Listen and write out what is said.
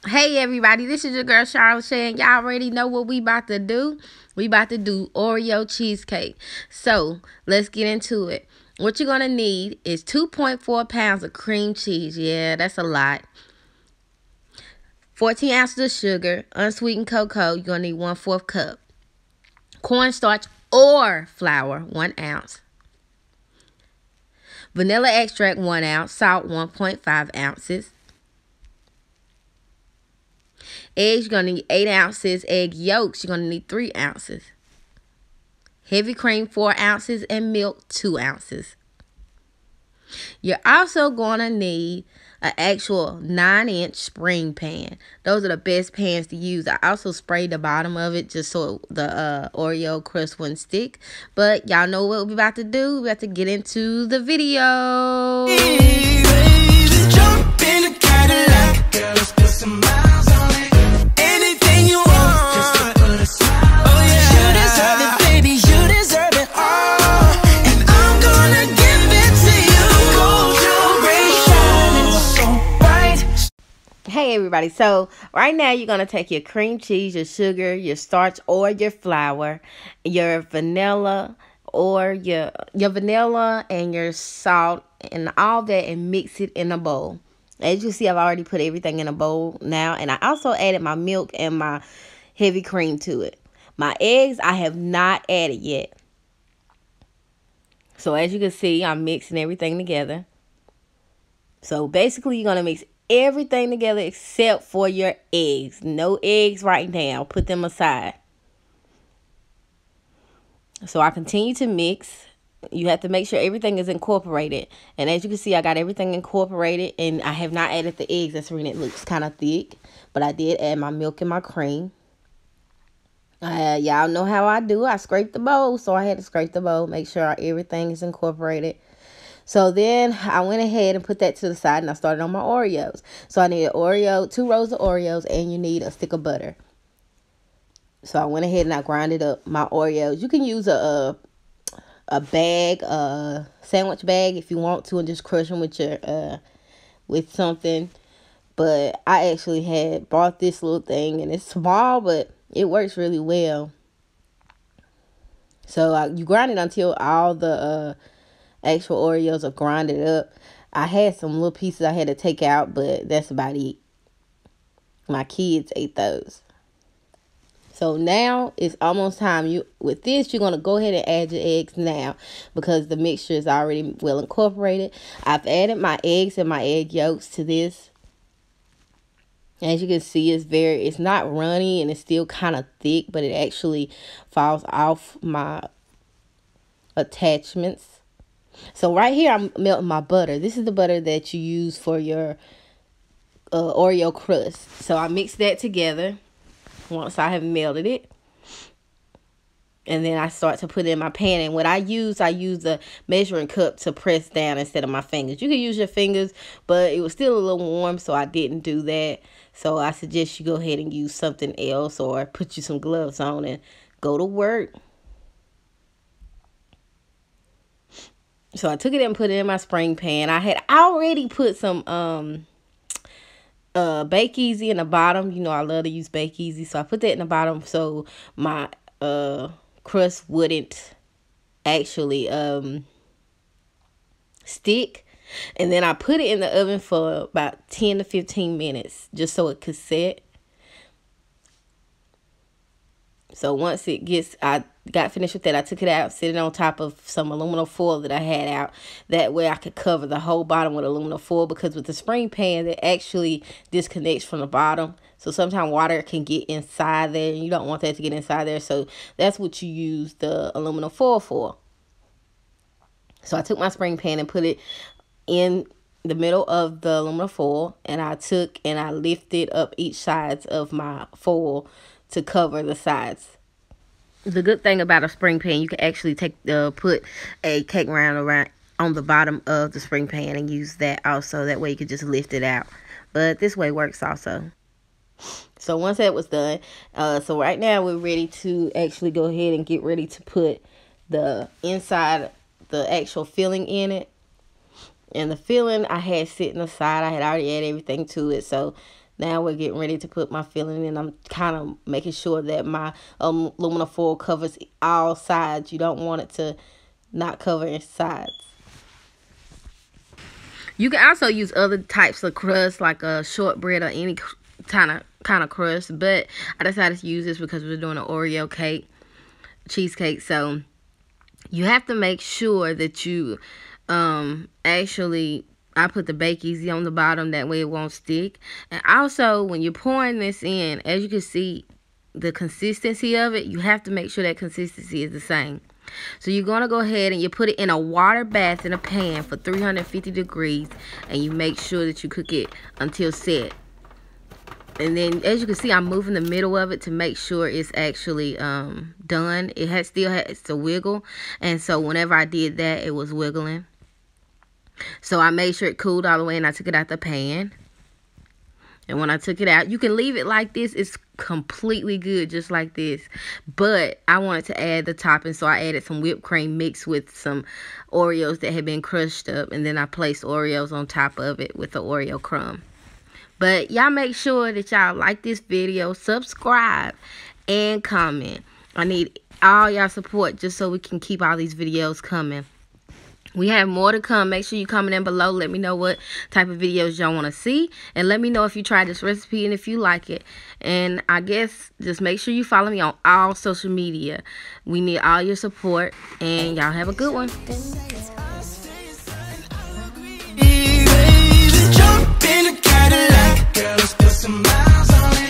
Hey everybody, this is your girl Charlotte Shay, and y'all already know what we about to do. We about to do Oreo cheesecake. So let's get into it. What you're gonna need is 2.4 pounds of cream cheese. Yeah, that's a lot. 14 ounces of sugar, unsweetened cocoa. You're gonna need 1/4 cup. Cornstarch or flour, 1 ounce. Vanilla extract, 1 ounce. Salt, 1.5 ounces. Eggs, you're going to need 8 ounces. Egg yolks, you're going to need 3 ounces. Heavy cream, 4 ounces. And milk, 2 ounces. You're also going to need an actual 9-inch spring pan. Those are the best pans to use. I also sprayed the bottom of it just so the Oreo crust wouldn't stick. But y'all know what we're about to do. We have to get into the video. Hey, baby, jump in the Cadillac. Girl, let's put some miles on it. Anything you want, just to put a smile. Oh yeah, you deserve it, baby. You deserve it all, and I'm gonna give it to you. Gold jewelry shining so bright. Hey everybody, so right now you're going to take your cream cheese, your sugar, your starch or your flour, your vanilla or your vanilla and your salt and all that and mix it in a bowl. As you see, I've already put everything in a bowl now, and I also added my milk and my heavy cream to it. My eggs I have not added yet. So as you can see, I'm mixing everything together. So basically you're going to mix everything together except for your eggs. No eggs right now. Put them aside. So I continue to mix. You have to make sure everything is incorporated. And as you can see, I got everything incorporated. And I have not added the eggs. That's when it looks kind of thick. But I did add my milk and my cream. Y'all know how I do. I scrape the bowl. So I had to scrape the bowl. Make sure everything is incorporated. So then I went ahead and put that to the side. And I started on my Oreos. So I need an Oreo, 2 rows of Oreos. And you need a stick of butter. So I went ahead and I grinded up my Oreos. You can use a bag, a sandwich bag if you want to, and just crush them with your with something. But I actually had bought this little thing, and it's small, but it works really well. So you grind it until all the actual Oreos are grinded up. I had some little pieces I had to take out, but that's about it. My kids ate those. So now it's almost time. With this, you're going to go ahead and add your eggs now because the mixture is already well incorporated. I've added my eggs and my egg yolks to this. As you can see, it's not runny and it's still kind of thick, but it actually falls off my attachments. So right here, I'm melting my butter. This is the butter that you use for your Oreo crust. So I mix that together. Once I have melted it, and then I start to put it in my pan. And what I use a measuring cup to press down instead of my fingers. You can use your fingers, but it was still a little warm, so I didn't do that. So I suggest you go ahead and use something else or put you some gloves on and go to work. So I took it and put it in my spring pan. I had already put some Bake Easy in the bottom. You know I love to use Bake Easy, so I put that in the bottom so my crust wouldn't actually stick. And then I put it in the oven for about 10 to 15 minutes just so it could set. So once I got finished with that, I took it out, set it on top of some aluminum foil that I had out. That way I could cover the whole bottom with aluminum foil, because with the spring pan, it actually disconnects from the bottom. So sometimes water can get inside there, and you don't want that to get inside there. So that's what you use the aluminum foil for. So I took my spring pan and put it in the middle of the aluminum foil, and I took and I lifted up each sides of my foil to cover the sides. The good thing about a spring pan, you can actually put a cake round around on the bottom of the spring pan and use that also. That way you can just lift it out. But this way works also. So once that was done, so right now we're ready to actually go ahead and get ready to put the inside, the actual filling in it. And the filling I had sitting aside. I had already added everything to it. So Now we're getting ready to put my filling in. I'm kind of making sure that my aluminum foil covers all sides. You don't want it to not cover its sides. You can also use other types of crust, like a shortbread or any kind of crust, but I decided to use this because we're doing an Oreo cake, cheesecake. So you have to make sure that you actually, I put the bake easy on the bottom, that way it won't stick. And also, when you're pouring this in, as you can see, the consistency of it, you have to make sure that consistency is the same. So you're going to go ahead and you put it in a water bath in a pan for 350 degrees, and you make sure that you cook it until set. And then, as you can see, I'm moving the middle of it to make sure it's actually done. It still has to wiggle, and so whenever I did that, it was wiggling. So I made sure it cooled all the way, and I took it out the pan. And when I took it out, you can leave it like this. It's completely good, just like this. But I wanted to add the topping, so I added some whipped cream mixed with some Oreos that had been crushed up. And then I placed Oreos on top of it with the Oreo crumb. But y'all make sure that y'all like this video, subscribe, and comment. I need all y'all support just so we can keep all these videos coming. We have more to come. Make sure you comment in below. Let me know what type of videos y'all want to see. And let me know if you tried this recipe and if you like it. And I guess just make sure you follow me on all social media. We need all your support. And y'all have a good one. Jump in a Cadillac, girl, let's put some miles on it.